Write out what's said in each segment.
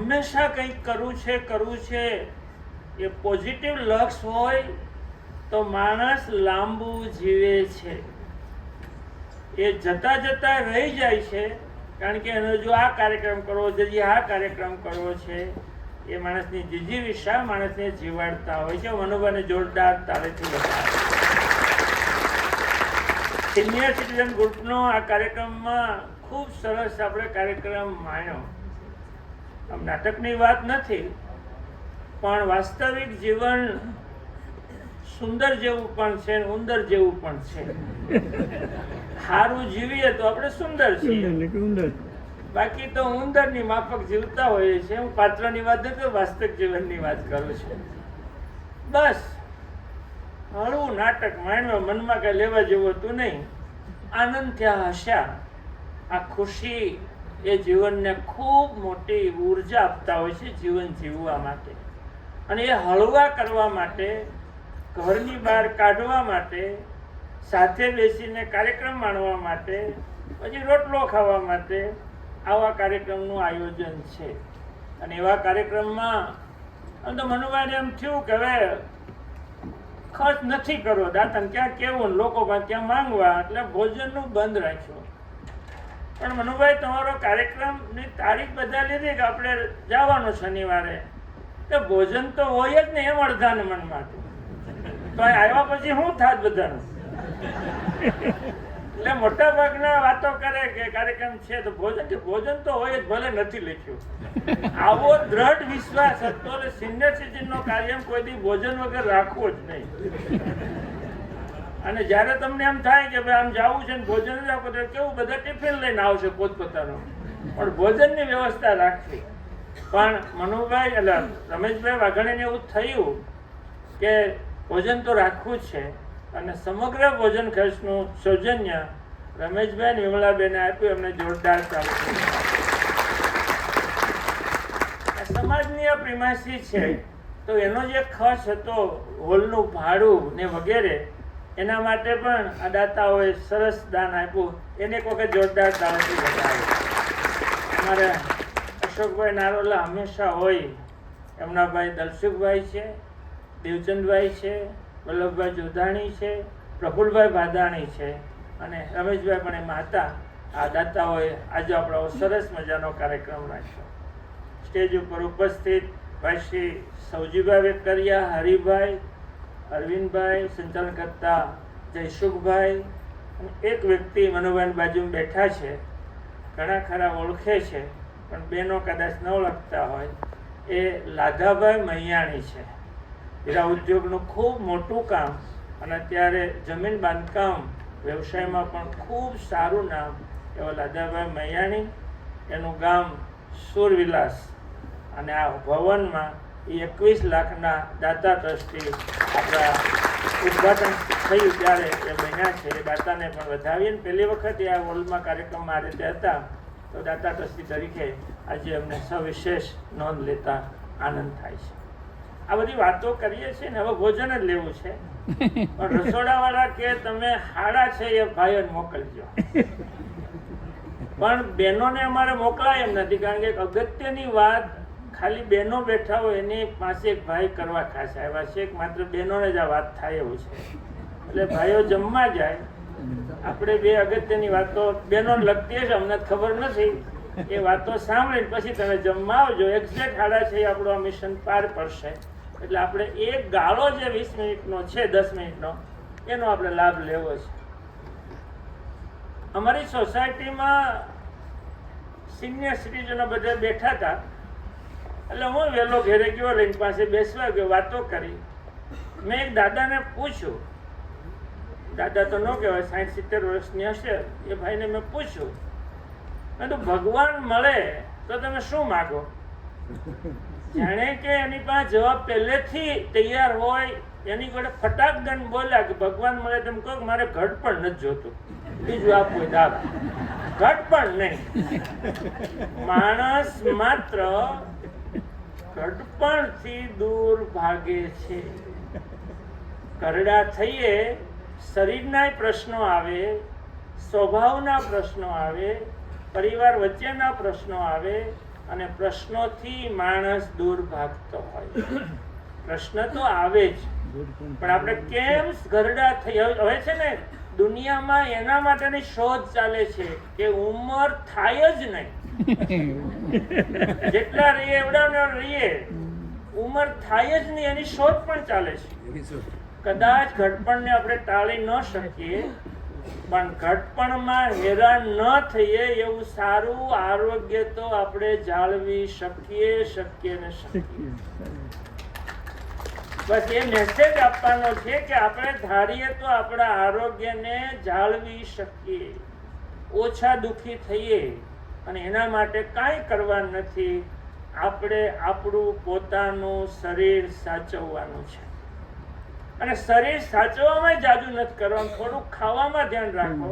હંમેશા કંઈક કરવું છે એ પોઝિટિવ લક્ષ હોય તો માણસ લાંબુ જીવે છે. એ જતા જતા રહી જાય છે, કારણ કે એનો જો આ કાર્યક્રમ કરવો છે, આ કાર્યક્રમ કરવો છે, એ માણસની જીજીવિષા માણસને જીવાડતા હોય છે. મનોભાને જોરદાર તાળીથી બતાવે. સિનિયર સિટીઝન ગ્રુપનો આ કાર્યક્રમમાં ખૂબ સરસ આપણે કાર્યક્રમ માણ્યો. આમ નાટકની વાત નથી, પણ વાસ્તવિક જીવન સુંદર જેવું પણ છે, ઉંદર જેવું પણ છે. સારું જીવીએ તો આપણે સુંદર છીએ, બાકી તો ઉંદરની માફક જીવતા હોઈએ છીએ. હું પાત્રની વાત નથી, વાસ્તવિક જીવનની વાત કરું છું. બસ હળવું નાટક માણ્યો, મનમાં કઈ લેવા જેવું હતું નહીં. આનંદ થયા, હસ્યા. આ ખુશી એ જીવનને ખૂબ મોટી ઉર્જા આપતા હોય છે જીવન જીવવા માટે. અને એ હળવા કરવા માટે, ઘરની બહાર કાઢવા માટે, સાથે બેસીને કાર્યક્રમ માણવા માટે, પછી રોટલો ખાવા માટે આવા કાર્યક્રમનું આયોજન છે. અને એવા કાર્યક્રમમાં આમ તો મનુભાઈને એમ થયું કે હવે ખર્ચ નથી કરવો, દાતાને ક્યાં કેવું, લોકો પાસે ક્યાં માંગવા, એટલે ભોજનનું બંધ રાખ્યું. પણ મનુભાઈ, તમારો કાર્યક્રમની તારીખ બધા લીધી કે આપણે જવાનું શનિવારે, તો ભોજન તો હોય જ ને એમ અડધાને મનમાં. તો આવ્યા પછી શું થાત બધાનું? એટલે મોટા ભાગના વાતો કરે કે કાર્યક્રમ છે તો ભોજન તો હોય જ, ભલે નથી લખ્યું. આવો દ્રઢ વિશ્વાસ હતો એટલે સિનિયર સિટીઝનનો કાર્યક્રમ કોઈ દી ભોજન વગર રાખવો જ નહીં. અને જ્યારે તમને એમ થાય કે ભાઈ આમ જવું છે ને ભોજન જ આપો, તો કેવું બધા ટિફિન લઈને આવશે પોતપોતાનું, પણ ભોજનની વ્યવસ્થા રાખવી. પણ મનુભાઈ એટલે રમેશભાઈ વાઘાણીને એવું થયું કે ભોજન તો રાખવું જ છે, અને સમગ્ર ભોજન ખર્ચનું સૌજન્ય રમેશભાઈ વિમલાબેને આપ્યું. એમને જોરદાર ચાલુ. સમાજની આ પ્રિમાસી છે, તો એનો જે ખર્ચ હતો, હોલનું ભાડું ને વગેરે, એના માટે પણ આ દાતાઓએ સરસ દાન આપ્યું. એને એક વખત જોરદાર તાળીથી બતાવ્યું. અમારે અશોકભાઈ નારોલા હંમેશા હોય, એમના ભાઈ દલસુખભાઈ છે, દેવચંદભાઈ છે, વલ્લભભાઈ જોધાણી છે, પ્રફુલભાઈ ભાદાણી છે, અને રમેશભાઈ પણ એમાં હતા. આ દાતાઓએ આજે આપણો સરસ મજાનો કાર્યક્રમ રાખ્યો. સ્ટેજ ઉપર ઉપસ્થિત ભાઈ શ્રી સૌજીભાઈ વેકરિયા, હરિભાઈ, અરવિંદભાઈ, સંચાલન કરતા જયસુખભાઈ, અને એક વ્યક્તિ મનુભાઈની બાજુમાં બેઠા છે, ઘણા ખરા ઓળખે છે, પણ બેનો કદાચ ન ઓળખતા હોય, એ લાધાભાઈ મૈયાણી છે. હીરા ઉદ્યોગનું ખૂબ મોટું કામ, અને અત્યારે જમીન બાંધકામ વ્યવસાયમાં પણ ખૂબ સારું નામ એવા લાધાભાઈ મૈયાણી. એનું ગામ સુરવિલાસ, અને આ ભવનમાં 21 લાખના દાતા ટ્રસ્ટી આપણા ઉદ્ઘાટન થયું ત્યારે એ બન્યા છે. એ દાતાને પણ વધાવીએ. પહેલી વખત એ આ હોલમાં કાર્યક્રમમાં આ રીતે હતા, તો દાતા ટ્રસ્ટી તરીકે આજે અમને સવિશેષ નોંધ લેતા આનંદ થાય છે. આ બધી વાતો કરીએ છીએ ને, હવે ભોજન જ લેવું છે, પણ રસોડાવાળા કે તમે હાડા છે એ ભાઈઓને મોકલજો. પણ બહેનોને અમારે મોકલાય એમ નથી, કારણ કે એક અગત્યની વાત ખાલી બહેનો બેઠા હોય એની પાસે એક ભાઈ કરવા ખાસ આવ્યા છે. માત્ર બહેનોને જ આ વાત થાય એવું છે. એટલે ભાઈઓ જમવા જાય, આપણે બે અગત્યની વાતો બહેનોને લગતી હશે, અમને ખબર નથી, એ વાતો સાંભળીને પછી તમે જમવા આવજો. એક્ઝેક્ટ હાડા છે એ આપણું આ મિશન પાર પડશે. એટલે આપણે એક ગાળો જે 20 મિનિટનો છે, 10 મિનિટનો, એનો આપણે લાભ લેવો છે. અમારી સોસાયટીમાં સિનિયર સિટીઝનો બધા બેઠા હતા, એટલે હું વહેલો ઘેરે ગયો, લઈને પાસે બેસવા ગયો, વાતો કરી. મેં એક દાદાને પૂછ્યું, દાદા તો ન કહેવાય, 60-70 વર્ષની હશે, એ ભાઈને મેં પૂછ્યું, મેં તો ભગવાન મળે તો તમે શું માગો? જાણે કે એની પાસે જવાબ પહેલેથી તૈયાર હોય, એની જોડે ફટાકદન બોલ્યા કે ભગવાન મળે તેમ કહો કે મારે ઘટ પણ નથી જોતું, બીજું આપવું દાબ, ઘટ પણ નહીં. માણસ માત્ર ઘટપણથી દૂર ભાગે છે. કરડા થઈએ, શરીરના પ્રશ્નો આવે, સ્વભાવના પ્રશ્નો આવે, પરિવાર વચ્ચેના પ્રશ્નો આવે, અને પ્રશ્નોથી માણસ દૂર ભાગતો હોય. પ્રશ્ન તો આવે જ, પણ આપણે કેમ ઘરડા થઈ. હવે છે ને દુનિયામાં એના માટેની શોધ ચાલે છે કે ઉંમર થાય જ નહીં. જેટલા રહીએ એવડા રહીએ, ઉંમર થાય જ નહીં એની શોધ પણ ચાલે છે. કદાચ ઘડપણને આપણે ટાળી ન શકીએ, પણ ઘડપણમાં હેરાન ન થઈએ એવું સારું આરોગ્ય તો આપણે જાળવી શકીએ. બસ એ મેસેજ આપવાનો છે કે આપણે ધારીએ તો આપણા આરોગ્યને જાળવી શકીએ, ઓછા દુઃખી થઈએ. અને એના માટે કાંઈ કરવા નથી, આપણે આપણું પોતાનું શરીર સાચવવાનું છે. અને શરીર સાચવવામાં જાદુ નથી કરવાનું, થોડું ખાવામાં ધ્યાન રાખો,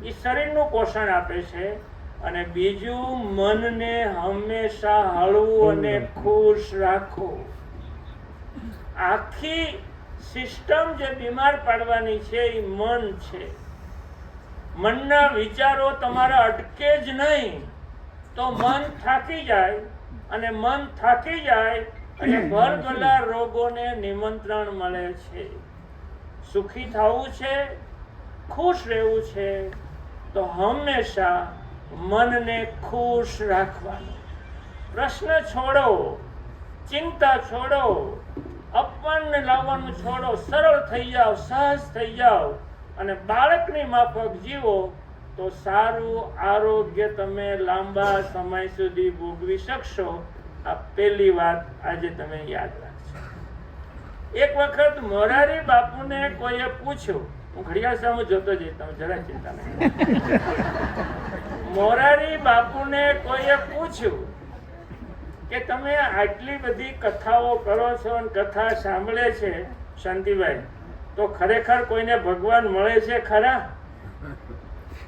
એ શરીરનું પોષણ આપે છે. અને બીજું, મનને હંમેશા હળવું અને ખુશ રાખો. આખી સિસ્ટમ જે બીમાર પાડવાની છે એ મન છે. મનના વિચારો તમારા અટકે જ નહીં તો મન થાકી જાય, અને મન થાકી જાય અને ભરભલા રોગોને નિમંત્રણ મળે છે. સુખી થવું છે, ખુશ રહેવું છે, તો હંમેશા મનને ખુશ રાખવાનું. પ્રશ્ન છોડો, ચિંતા છોડો, અપમાનને લાવવાનું છોડો, સરળ થઈ જાઓ, સહજ થઈ જાઓ અને બાળકની માફક જીવો, તો સારું આરોગ્ય તમે લાંબા સમય સુધી ભોગવી શકશો. આ પહેલી વાત આજે તમે યાદ રાખજો. એક વખત મોરારી બાપુને કોઈએ પૂછ્યું, હું ઘડિયાળ સામે જોતો જઈશ, તમે જરા ચિંતા નહીં. મોરારી બાપુને કોઈએ પૂછ્યું કે તમે આટલી બધી કથાઓ કરો છો અને કથા સાંભળે છે શાંતિભાઈ, તો ખરેખર કોઈને ભગવાન મળે છે ખરા?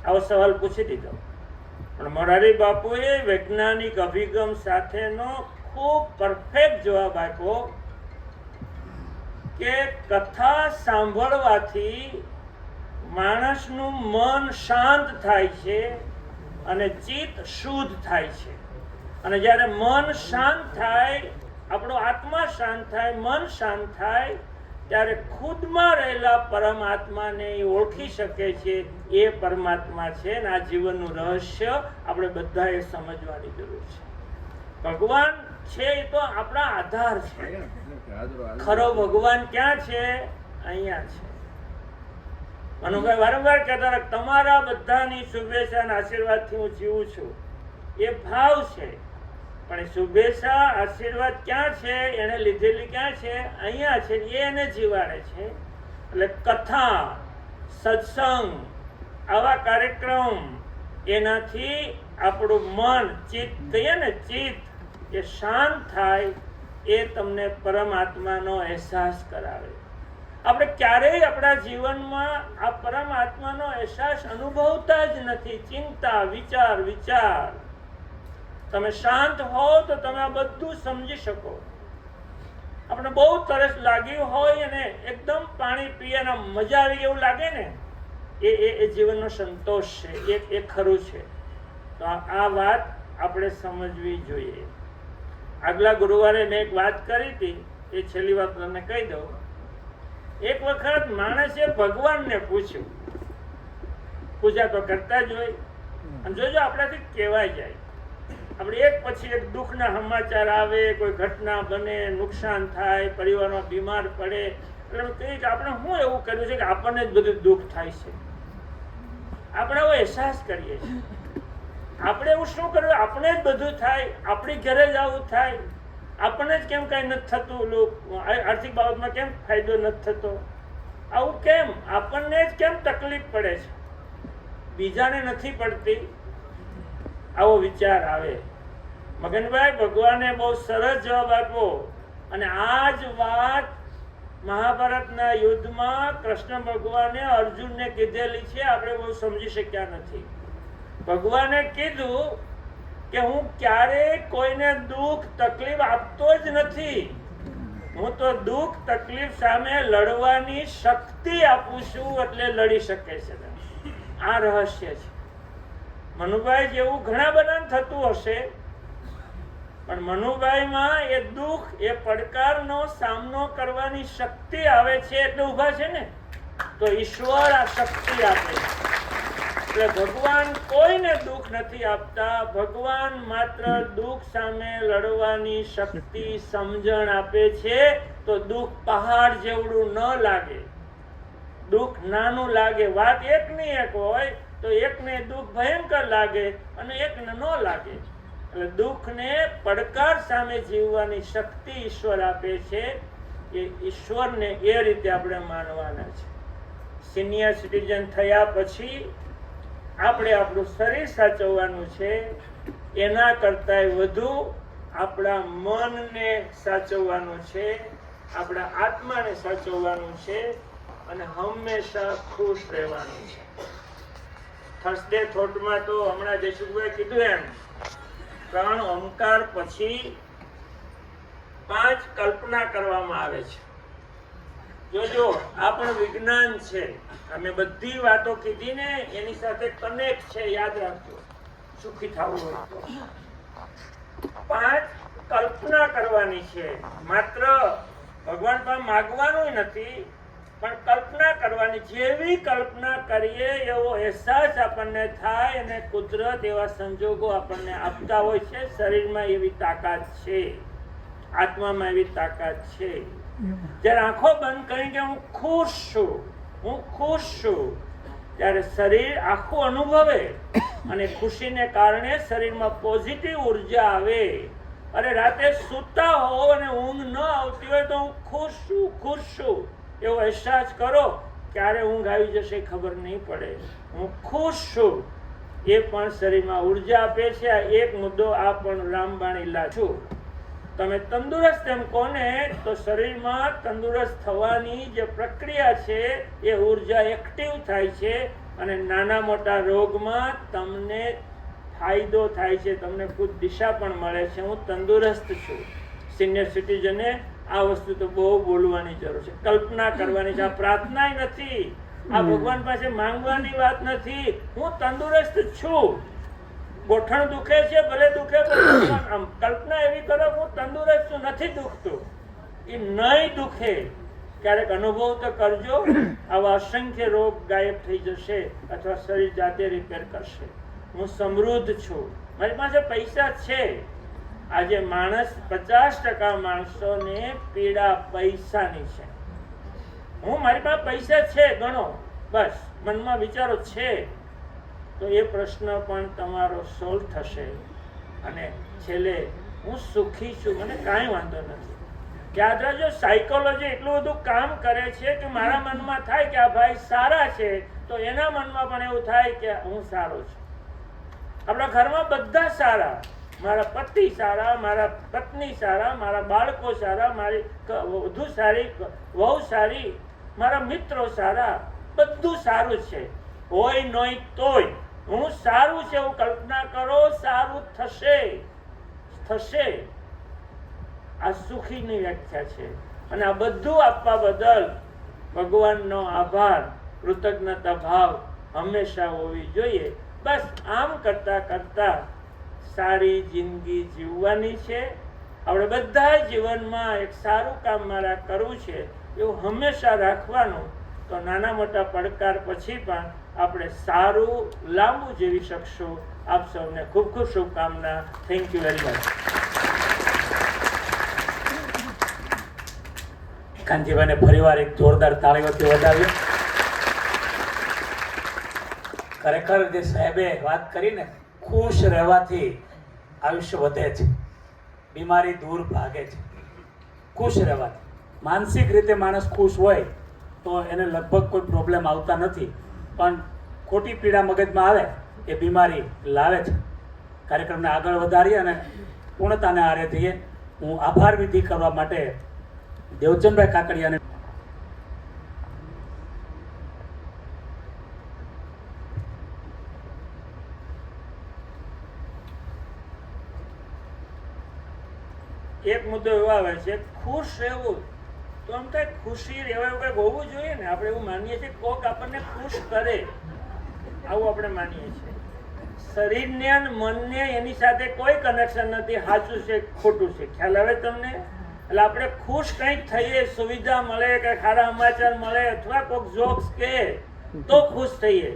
આવો સવાલ પૂછી દીધો. પણ મોરારી બાપુએ વૈજ્ઞાનિક અભિગમ સાથેનો ખૂબ પરફેક્ટ જવાબ આપ્યો કે કથા સાંભળવાથી માણસનું મન શાંત થાય છે અને ચિત્ત શુદ્ધ થાય છે. અને જ્યારે મન શાંત થાય, આપણો આત્મા શાંત થાય, મન શાંત થાય, ત્યારે ખુદમાં રહેલા પરમાત્માને ઓળખી શકે છે. એ પરમાત્મા છે અને આ જીવનનું રહસ્ય આપણે બધાએ સમજવાની જરૂર છે. ભગવાન છે એ તો આપણા આધાર છે. ખરો ભગવાન ક્યાં છે? અહીંયા છે. મનુભાઈ વારંવાર કહેતા હતા, તમારા બધાની શુભેચ્છા અને આશીર્વાદથી હું જીવું છું. એ ભાવ છે, પણ શુભેચ્છા આશીર્વાદ ક્યાં છે? એને લીધેલી ક્યાં છે? અહીંયા છે. એ એને જીવાડે છે. એટલે કથા, સત્સંગ, આવા કાર્યક્રમ, એનાથી આપણું મન, ચિત્ત કહીએ ને, ચિત્ત એ શાંત થાય. એ તમને પરમાત્માનો અહેસાસ કરાવે. આપણે ક્યારેય આપણા જીવનમાં આ પરમાત્માનો અહેસાસ અનુભવતા જ નથી. ચિંતા, વિચાર. તમે શાંત હો તો તમે આ બધું સમજી શકો. આપણે બહુ તરસ લાગી હોય અને એકદમ પાણી પીએ અને મજા આવી એવું લાગે ને, એ જીવનનો સંતોષ છે. એ ખરું છે. તો આ વાત આપણે સમજવી જોઈએ. આગલા ગુરુવારે મેં એક વાત કરી હતી, એ છેલ્લી વાત તમને કહી દઉં. એક વખત માણસે ભગવાનને પૂછ્યું, પૂજા તો કરતા જ હોય, અને જોજો આપણાથી કહેવાય જાય. આપણે એક પછી એક દુઃખના સમાચાર આવે, કોઈ ઘટના બને, નુકસાન થાય, પરિવારમાં બીમાર પડે, એટલે કહીએ કે આપણે શું એવું કર્યું છે કે આપણને જ બધું દુઃખ થાય છે. આપણે એવો અહેસાસ કરીએ છીએ. આપણે એવું શું કર્યું? આપણે જ બધું થાય, આપણી ઘરે જ આવું થાય, આપણને જ કેમ કાંઈ નથી થતું, આર્થિક બાબતમાં કેમ ફાયદો નથી થતો, આવું કેમ? આપણને જ કેમ તકલીફ પડે છે, બીજાને નથી પડતી? આવો વિચાર આવે. મગનભાઈ, ભગવાને બહુ સરસ જવાબ આપ્યો. અને આ જ વાત મહાભારતના યુદ્ધમાં કૃષ્ણ ભગવાને અર્જુનને કીધેલી છે. આપણે બહુ સમજી શક્યા નથી. ભગવાને કીધું કે હું ક્યારેય કોઈને દુઃખ તકલીફ આપતો જ નથી. હું તો દુઃખ તકલીફ સામે લડવાની શક્તિ આપું છું, એટલે લડી શકે છે. આ રહસ્ય છે. મનુભાઈ, જેવું ઘણા બધા થતું હશે, પણ મનુભાઈમાં એ દુઃખ, એ પડકારનો સામનો કરવાની શક્તિ આવે છે એટલે ઊભા છે ને. તો ઈશ્વર આ શક્તિ આપે. એટલે ભગવાન કોઈને દુઃખ નથી આપતા. ભગવાન માત્ર દુઃખ સામે લડવાની શક્તિ, સમજણ આપે છે. તો દુઃખ પહાડ જેવડું ન લાગે, દુઃખ નાનું લાગે. વાત એકની એક હોય તો એકને દુઃખ ભયંકર લાગે અને એકને ન લાગે. એટલે દુઃખને પડકાર સામે જીવવાની શક્તિ ઈશ્વર આપે છે. એ ઈશ્વરને એ રીતે આપણે માનવાના છે. સિનિયર સિટીઝન થયા પછી આપણે આપણું શરીર સાચવવાનું છે. એના કરતાંય વધુ આપણા મનને સાચવવાનું છે, આપણા આત્માને સાચવવાનું છે અને હંમેશા ખુશ રહેવાનું છે. થર્સડે થોટમાં તો હમણાં જયસુખભાઈ કીધું એમ 3 ઓમકાર પછી 5 કલ્પના કરવામાં આવે છે. જોજો, આ પણ વિજ્ઞાન છે. અમે બધી વાતો કીધી ને એની સાથે કનેક્ટ છે, યાદ રાખજો સુખી થવું હોય તો. 5 કલ્પના કરવાની છે. માત્ર ભગવાન પાસે માગવાનું નથી, પણ કલ્પના કરવાની. જેવી કલ્પના કરીએ એવો અહેસાસ આપણને થાય અને કુદરત એવા સંજોગો આપણને આપતા હોય છે. શરીરમાં એવી તાકાત છે, આત્મામાં એવી તાકાત છે. જ્યારે આંખો બંધ કરી કે હું ખુશ છું, હું ખુશ છું, ત્યારે શરીર આખું અનુભવે અને ખુશીને કારણે શરીરમાં પોઝિટિવ ઉર્જા આવે. અરે રાતે સૂતા હો અને ઊંઘ ન આવતી હોય તો હું ખુશ છું, ખુશ છું એવો અહેસાસ કરો. ક્યારે ઊંઘ આવી જશે ખબર નહીં પડે. હું ખુશ છું, એ પણ શરીરમાં ઉર્જા આપે છે. આ એક મુદ્દો, આ પણ રામબાણી લાચું. તમે તંદુરસ્ત એમ કોને તો શરીરમાં તંદુરસ્ત થવાની જે પ્રક્રિયા છે એ ઉર્જા એક્ટિવ થાય છે અને નાના મોટા રોગમાં તમને ફાયદો થાય છે, તમને ખુદ દિશા પણ મળે છે. હું તંદુરસ્ત છું. સિનિયર સિટીઝને આ વસ્તુ તો બહુ બોલવાની જરૂર છે, કલ્પના કરવાની છે. આ પ્રાર્થના નથી, આ ભગવાન પાસે માંગવાની વાત નથી. હું તંદુરસ્ત છું. ગોઠણ દુખે છે, ભલે દુખે, પણ કલ્પના એવી કરો હું તંદુરસ્ત છું, નથી દુખતું. એ નહીં દુખે. ક્યારેક અનુભવ તો કરજો. આવા અસંખ્ય રોગ ગાયબ થઈ જશે અથવા શરીર જાતે રિપેર કરશે. હું સમૃદ્ધ છું, મારી પાસે પૈસા છે. આજે માણસ 50% માણસોને પીડા પૈસાની છે. મારી પાસે પૈસા છે ગણો, બસ મનમાં વિચારો છે તો એ પ્રશ્ન પણ તમારો સોલ્વ થશે. અને છેલ્લે હું સુખી છું, મને કાંઈ વાંધો નથી. યાદ રાખજો, સાયકોલોજી એટલું બધું કામ કરે છે કે મારા મનમાં થાય કે આ ભાઈ સારા છે તો એના મનમાં પણ એવું થાય કે હું સારો છું. આપણા ઘરમાં બધા સારા, મારા પતિ સારા, મારા પત્ની સારા, મારા બાળકો સારા, મારી વધુ સારી વહુ સારી, મારા મિત્રો સારા, બધું સારું છે. હોય નહીં તોય હું સારું છે એવું કલ્પના કરો, સારું થશે થશે. આ સુખીની વ્યાખ્યા છે. અને આ બધું આપવા બદલ ભગવાનનો આભાર, કૃતજ્ઞતા ભાવ હંમેશા હોવી જોઈએ. બસ આમ કરતા કરતા સારી જિંદગી જીવવાની છે. આપણે બધા જીવનમાં એક સારું કામ મારા કરવું છે એવું હંમેશા રાખવાનું. તો નાના મોટા પડકાર પછી પણ આપણે સારું લાંબુ જીવી શકશું. આપ સૌને ખૂબ ખૂબ શુભકામના. Thank you very much. કાંજીભાઈને ફરીવાર એક જોરદાર તાળીઓથી વધાવ્યો. ખરેખર જે સાહેબે વાત કરીને, ખુશ રહેવાથી આયુષ્ય વધે છે, બીમારી દૂર ભાગે છે. ખુશ રહેવાથી માનસિક રીતે માણસ ખુશ હોય તો એને લગભગ કોઈ પ્રોબ્લેમ આવતા નથી. પણ ખોટી પીડા મગજમાં આવે એ બીમારી લાવે છે. કાર્યક્રમને આગળ વધારીએ અને પૂર્ણતાને આરે થઈએ. હું આભાર વિધિ કરવા માટે દેવચંદભાઈ કાકડિયાને એક મુદ્દો એવો આવે છે, ખુશ રહેવું તો આમ થાય ખુશી રહેવા એવું કંઈક હોવું જોઈએ ને. આપણે એવું માનીએ છીએ કોક આપણને ખુશ કરે, આવું આપણે માનીએ છીએ. શરીરને અને મનને એની સાથે કોઈ કનેક્શન નથી. સાચું છે ખોટું છે, ખ્યાલ આવે તમને? એટલે આપણે ખુશ કંઈક થઈએ, સુવિધા મળે કે સારા સમાચાર મળે અથવા કોઈક જોક્સ કે તો ખુશ થઈએ,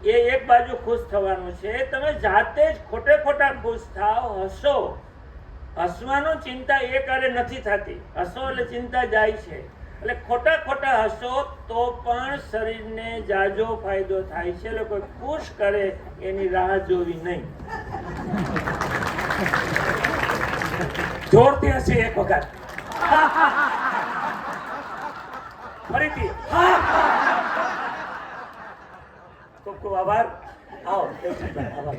એ એક બાજુ ખુશ થવાનું છે. તમે જાતે જ ખોટે ખોટા ખુશ થાવ, હસો. હસવાનું ચિંતા એ કરે નથી થતી, હસો એટલે ચિંતા જાય છે. એટલે ખોટા ખોટા હસો તો પણ શરીરને જાજો ફાયદો થાય છે. એટલે કોઈ ખુશ કરે એની રાહ જોવી નહીં. જોરથી હસી એક વખત. ફરીથી. ખૂબ ખૂબ આભાર. આવો આભાર.